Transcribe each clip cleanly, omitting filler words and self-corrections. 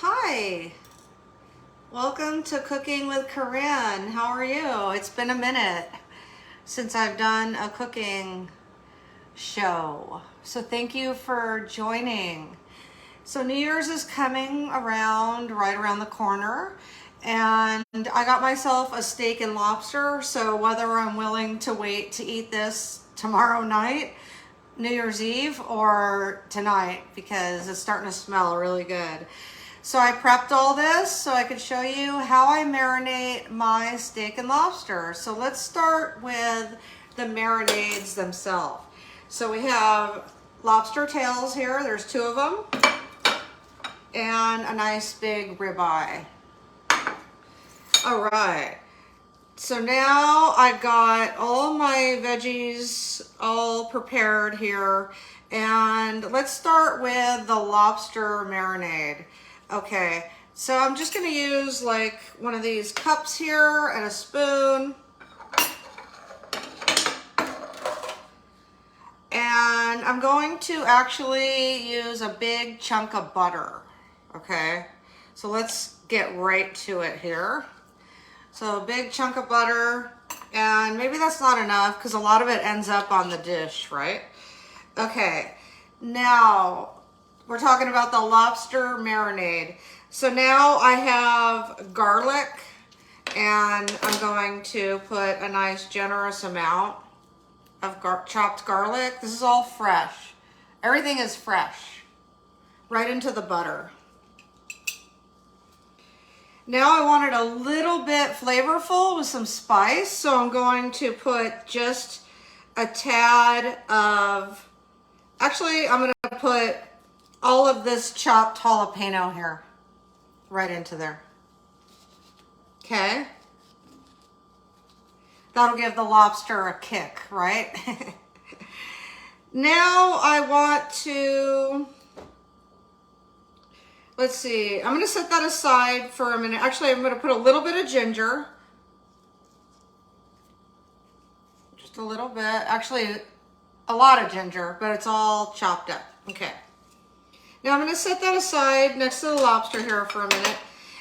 Hi, welcome to Cooking with Corin. How are you? It's been a minute since I've done a cooking show. So thank you for joining. So New Year's is coming around, right around the corner. And I got myself a steak and lobster. So whether I'm willing to wait to eat this tomorrow night, New Year's Eve, or tonight, because it's starting to smell really good. So I prepped all this so I could show you how I marinate my steak and lobster. So let's start with the marinades themselves. So we have lobster tails here. There's 2 of them. And a nice big ribeye. All right. So now I've got all my veggies all prepared here. And let's start with the lobster marinade. Okay, so I'm just gonna use like one of these cups here and a spoon. And I'm going to actually use a big chunk of butter, okay? So let's get right to it here. So a big chunk of butter, and maybe that's not enough because a lot of it ends up on the dish, right? Okay, now we're talking about the lobster marinade. So now I have garlic, and I'm going to put a nice generous amount of chopped garlic. This is all fresh. Everything is fresh, right into the butter. Now I want it a little bit flavorful with some spice, so I'm going to put just a tad of, actually I'm going to put all of this chopped jalapeno here right into there. Okay. That'll give the lobster a kick, right? Now I want to, let's see, I'm going to set that aside for a minute. Actually, I'm going to put a little bit of ginger. Just a little bit. Actually, a lot of ginger, but it's all chopped up. Okay. Now I'm going to set that aside next to the lobster here for a minute.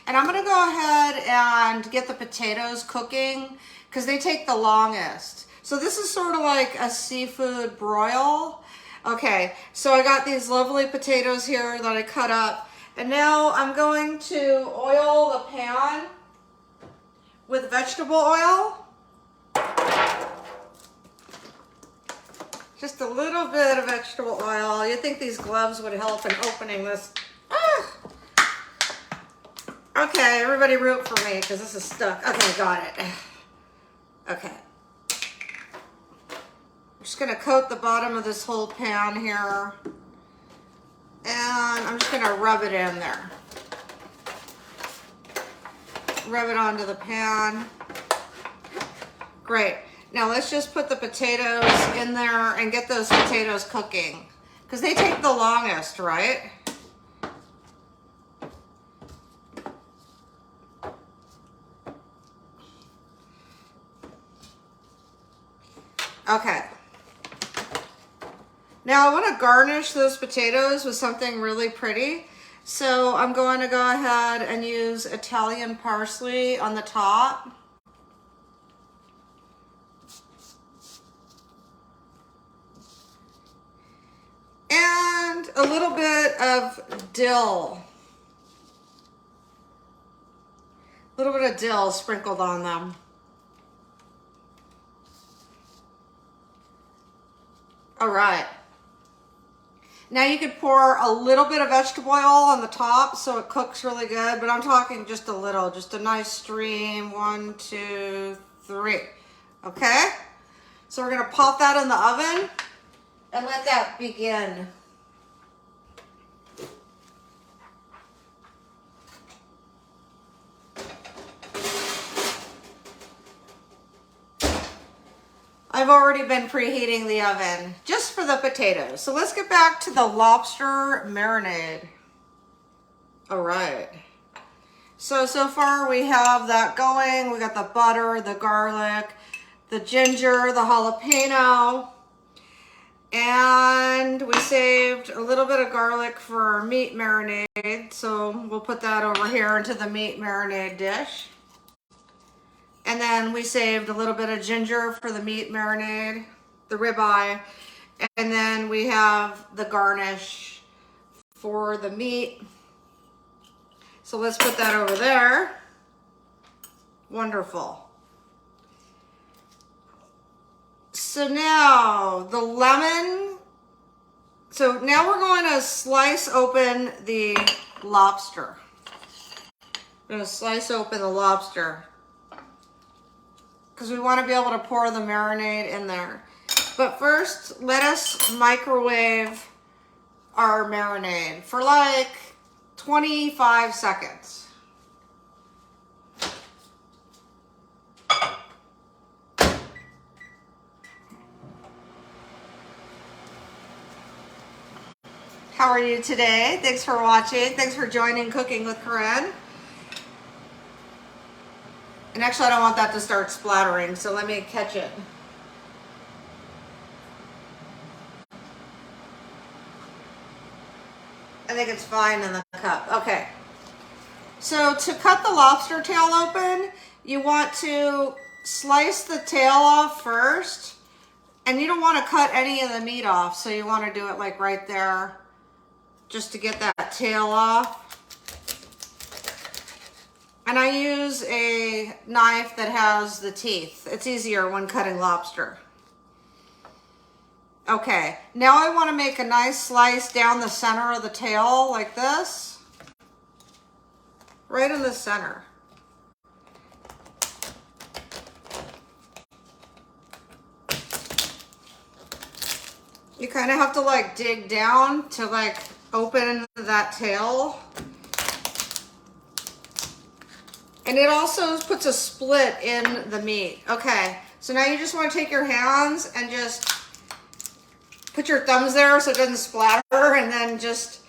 And I'm going to go ahead and get the potatoes cooking because they take the longest. So this is sort of like a seafood broil. Okay, so I got these lovely potatoes here that I cut up. And now I'm going to oil the pan with vegetable oil. Just a little bit of vegetable oil. You'd think these gloves would help in opening this. Ah! Okay, everybody root for me because this is stuck. Okay, got it. Okay. I'm just going to coat the bottom of this whole pan here. And I'm just going to rub it in there. Rub it onto the pan. Great. Now let's just put the potatoes in there and get those potatoes cooking because they take the longest, right? Okay. Now I want to garnish those potatoes with something really pretty. So I'm going to go ahead and use Italian parsley on the top. And a little bit of dill. A little bit of dill sprinkled on them. All right. Now you could pour a little bit of vegetable oil on the top so it cooks really good, but I'm talking just a little, just a nice stream. 1, 2, 3. Okay? So we're going to pop that in the oven and let that begin. I've already been preheating the oven just for the potatoes. So let's get back to the lobster marinade. All right. So far we have that going. We got the butter, the garlic, the ginger, the jalapeno. And we saved a little bit of garlic for our meat marinade, so we'll put that over here into the meat marinade dish. And then we saved a little bit of ginger for the meat marinade, the ribeye. And then we have the garnish for the meat. So let's put that over there. Wonderful. So now the lemon. So now we're going to slice open the lobster. I'm going to slice open the lobster because we want to be able to pour the marinade in there. But first, let us microwave our marinade for like 25 seconds. How are you today? Thanks for watching. Thanks for joining Cooking with Corin. And actually, I don't want that to start splattering, so let me catch it. I think it's fine in the cup. Okay. So to cut the lobster tail open, you want to slice the tail off first. And you don't want to cut any of the meat off, so you want to do it like right there, just to get that tail off. And I use a knife that has the teeth. It's easier when cutting lobster. Okay, now I want to make a nice slice down the center of the tail like this. Right in the center. You kind of have to like dig down to like open that tail. And it also puts a split in the meat. Okay, so now you just want to take your hands and just put your thumbs there so it doesn't splatter, and then just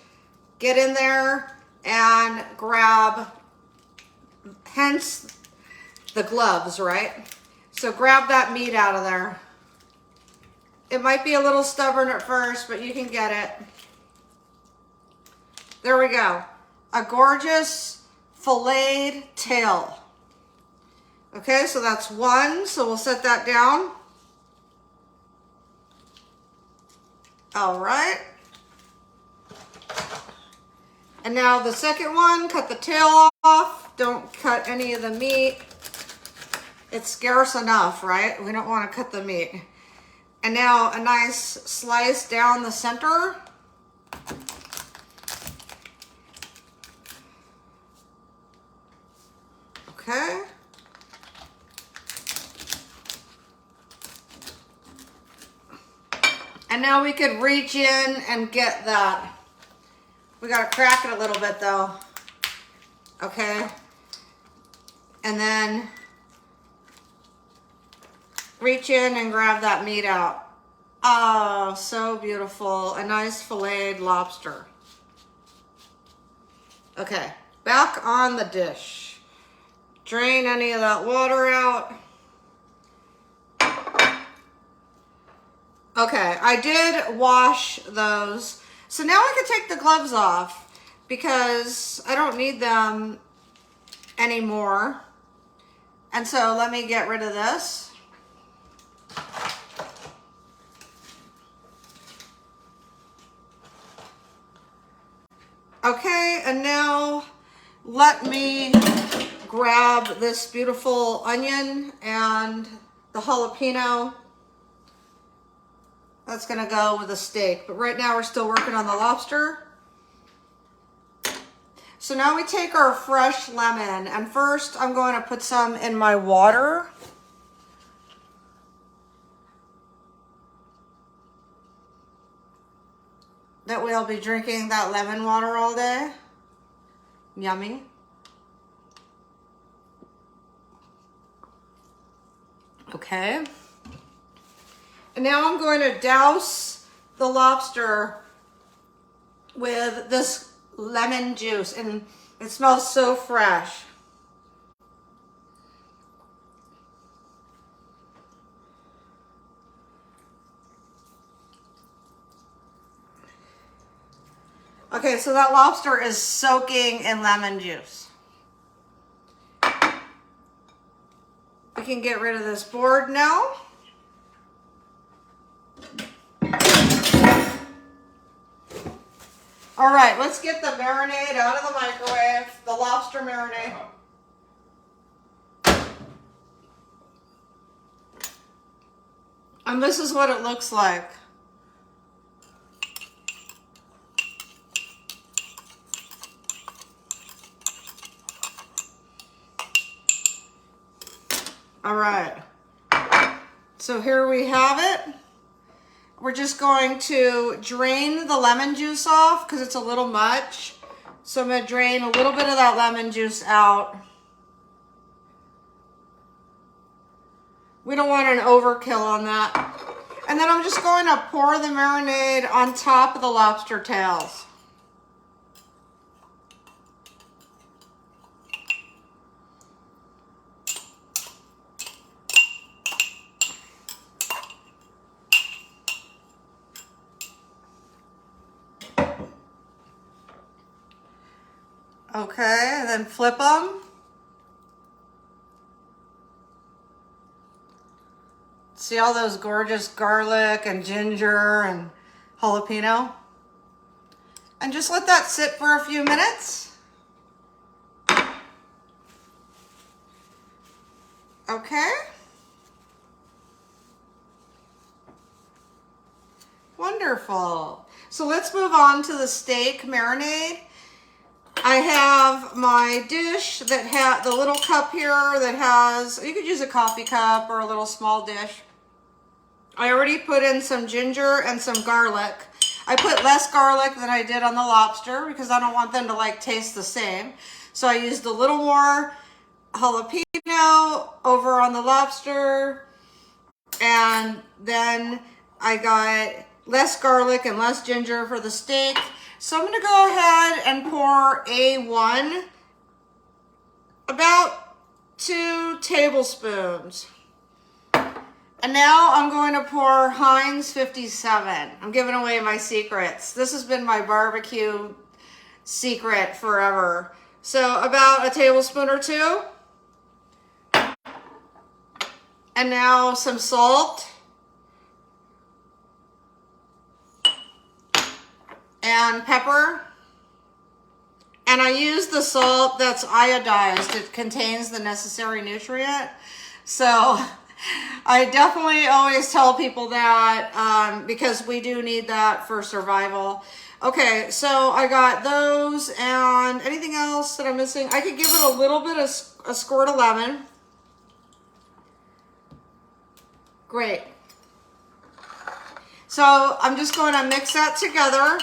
get in there and grab, hence the gloves, right? So grab that meat out of there. It might be a little stubborn at first, but you can get it. There we go. A gorgeous filleted tail. Okay, so that's one. So we'll set that down. All right. And now the second one, cut the tail off. Don't cut any of the meat. It's scarce enough, right? We don't want to cut the meat. And now a nice slice down the center. Okay. And now we could reach in and get that. We gotta crack it a little bit though. Okay. And then reach in and grab that meat out. Oh, so beautiful. A nice filleted lobster. Okay, back on the dish. Drain any of that water out. Okay, I did wash those. So now I can take the gloves off because I don't need them anymore. And so let me get rid of this. Okay, and now let me grab this beautiful onion and the jalapeno. That's gonna go with the steak, but right now we're still working on the lobster. So now we take our fresh lemon, and first I'm going to put some in my water. That way I'll be drinking that lemon water all day. Yummy. Okay. And now I'm going to douse the lobster with this lemon juice, and it smells so fresh. Okay, so that lobster is soaking in lemon juice. We can get rid of this board now. All right, let's get the marinade out of the microwave, the lobster marinade. And this is what it looks like. All right, so here we have it. We're just going to drain the lemon juice off because it's a little much. So I'm going to drain a little bit of that lemon juice out. We don't want an overkill on that. And then I'm just going to pour the marinade on top of the lobster tails. Okay, and then flip them. See all those gorgeous garlic and ginger and jalapeno? And just let that sit for a few minutes. Okay. Wonderful. So let's move on to the steak marinade. I have my dish that had the little cup here that has, you could use a coffee cup or a little small dish. I already put in some ginger and some garlic. I put less garlic than I did on the lobster because I don't want them to like taste the same. So I used a little more jalapeno over on the lobster. And then I got less garlic and less ginger for the steak. So I'm going to go ahead and pour A1, about 2 tablespoons. And now I'm going to pour Heinz 57. I'm giving away my secrets. This has been my barbecue secret forever. So about a tablespoon or 2. And now some salt. And pepper. And I use the salt that's iodized. It contains the necessary nutrient. So I definitely always tell people that because we do need that for survival. Okay, so I got those, and anything else that I'm missing? I could give it a little bit of a squirt of lemon. Great. So I'm just going to mix that together.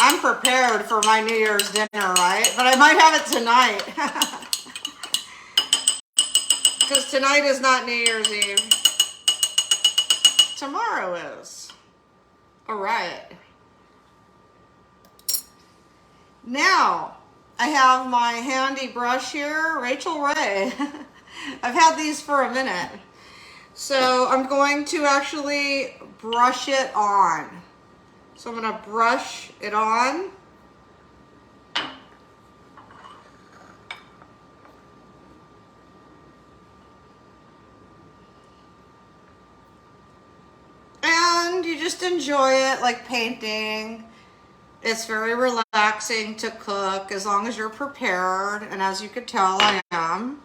I'm prepared for my New Year's dinner, right? But I might have it tonight. Because tonight is not New Year's Eve. Tomorrow is. All right. Now, I have my handy brush here, Rachel Ray. I've had these for a minute. So I'm going to actually brush it on. So I'm going to brush it on. And you just enjoy it like painting. It's very relaxing to cook as long as you're prepared. And as you could tell, I am.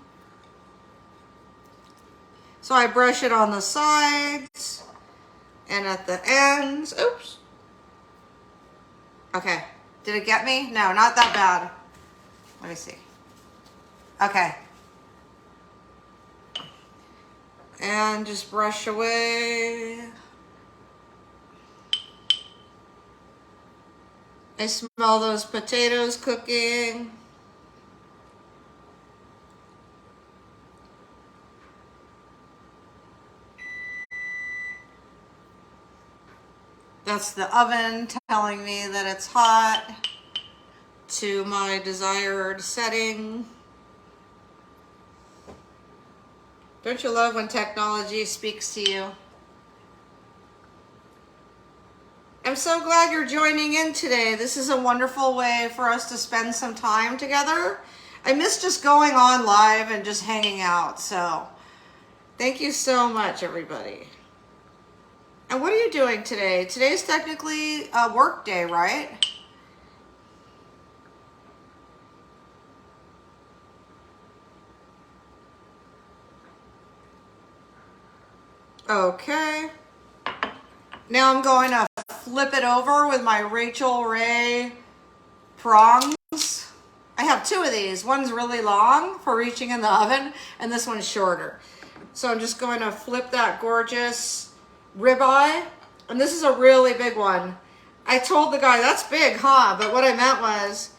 So I brush it on the sides and at the ends. Oops. Okay, did it get me? No, not that bad. Let me see. Okay. And just brush away. I smell those potatoes cooking. That's the oven telling me that it's hot to my desired setting. Don't you love when technology speaks to you? I'm so glad you're joining in today. This is a wonderful way for us to spend some time together. I miss just going on live and just hanging out. So thank you so much, everybody. And what are you doing today? Today's technically a work day, right? Okay. Now I'm going to flip it over with my Rachel Ray prongs. I have two of these. One's really long for reaching in the oven, and this one's shorter. So I'm just going to flip that gorgeous ribeye. And this is a really big one. I told the guy, that's big, huh? But what I meant was,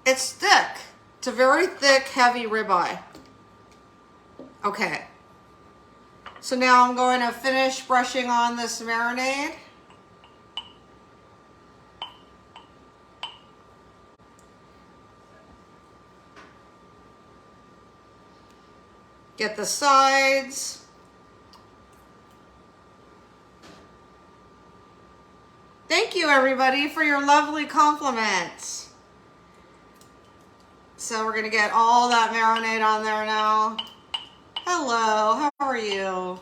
it's thick. It's a very thick, heavy ribeye. Okay. So now I'm going to finish brushing on this marinade. Get the sides. Thank you, everybody, for your lovely compliments. So we're going to get all that marinade on there now. Hello, how are you?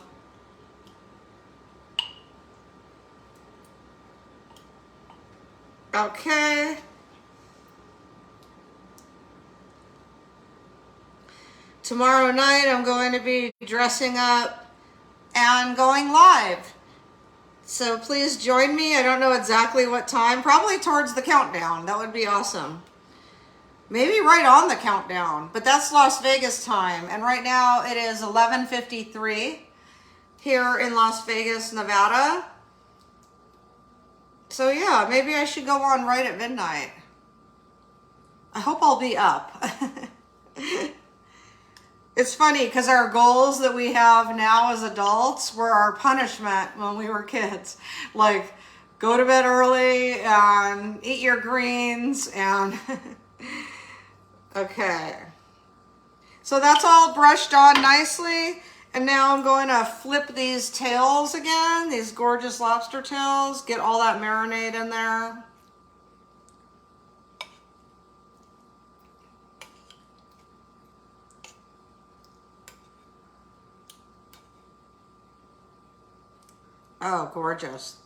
Okay. Tomorrow night I'm going to be dressing up and going live. So please join me. I don't know exactly what time. Probably towards the countdown. That would be awesome. Maybe right on the countdown. But that's Las Vegas time. And right now it is 11:53 here in Las Vegas, Nevada. So yeah, maybe I should go on right at midnight. I hope I'll be up. It's funny because our goals that we have now as adults were our punishment when we were kids. Like, go to bed early and eat your greens and... Okay. So that's all brushed on nicely. And now I'm going to flip these tails again, these gorgeous lobster tails, get all that marinade in there. Oh, gorgeous.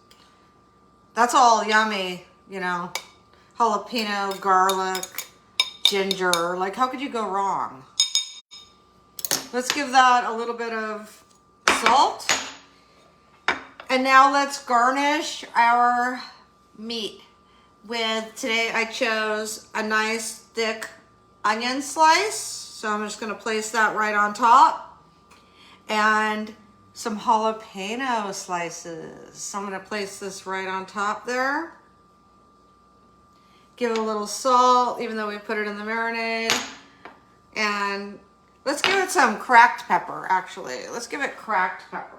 That's all yummy, you know. Jalapeno, garlic, ginger. Like, how could you go wrong? Let's give that a little bit of salt. And now let's garnish our meat with, today I chose a nice thick onion slice. So I'm just going to place that right on top. And some jalapeno slices. So I'm going to place this right on top there. Give it a little salt, even though we put it in the marinade. And let's give it some cracked pepper, actually. Let's give it cracked pepper.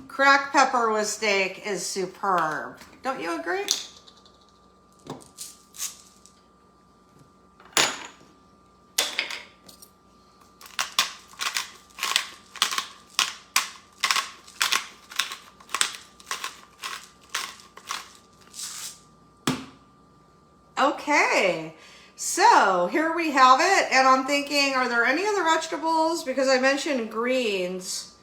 Cracked pepper with steak is superb. Don't you agree? Okay, so here we have it, and I'm thinking, are there any other vegetables? Because I mentioned greens.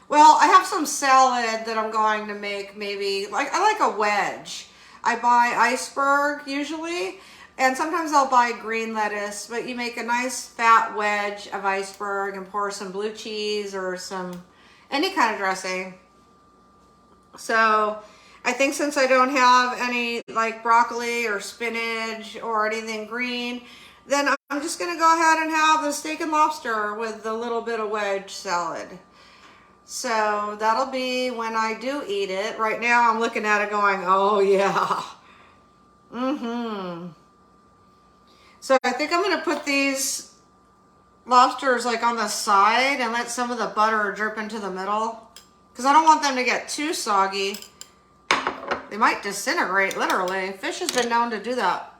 Well, I have some salad that I'm going to make, maybe, like, I like a wedge. I buy iceberg usually, and sometimes I'll buy green lettuce, but you make a nice fat wedge of iceberg and pour some blue cheese or any kind of dressing. So I think since I don't have any like broccoli or spinach or anything green, then I'm just gonna go ahead and have the steak and lobster with a little bit of wedge salad. So that'll be when I do eat it. Right now I'm looking at it going, oh yeah. So I think I'm gonna put these lobsters like on the side and let some of the butter drip into the middle, because I don't want them to get too soggy. They might disintegrate, literally. Fish has been known to do that.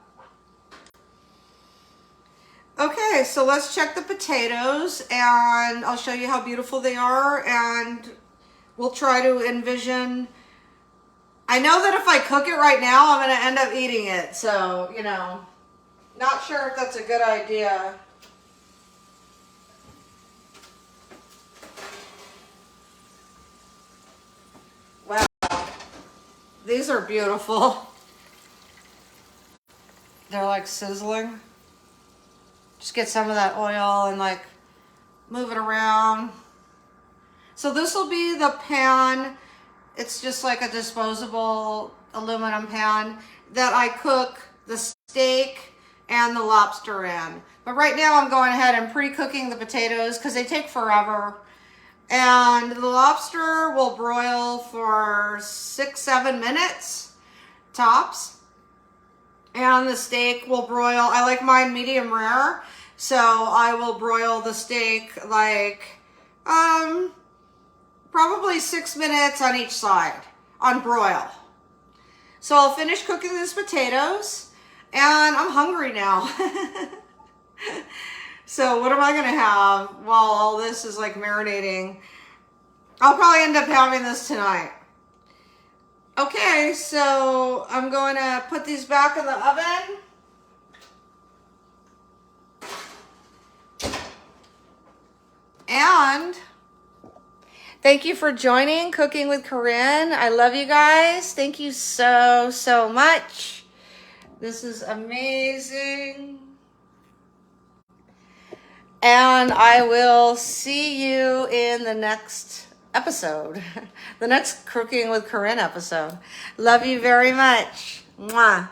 Okay, so let's check the potatoes and I'll show you how beautiful they are, and we'll try to envision. I know that if I cook it right now, I'm going to end up eating it. So, you know, not sure if that's a good idea. Wow, these are beautiful. They're like sizzling. Just get some of that oil and like move it around. So this will be the pan. It's just like a disposable aluminum pan that I cook the steak and the lobster in. But right now I'm going ahead and pre-cooking the potatoes because they take forever. And the lobster will broil for 6-7 minutes tops. And the steak will broil, I like mine medium rare, so I will broil the steak like probably 6 minutes on each side on broil. So I'll finish cooking these potatoes and I'm hungry now. So what am I gonna have while all this is like marinating? I'll probably end up having this tonight. Okay, so I'm going to put these back in the oven. And thank you for joining Cooking with Corin. I love you guys. Thank you so, so much. This is amazing. And I will see you in the next episode, the next Cooking with Corin episode. Love you very much. Mwah.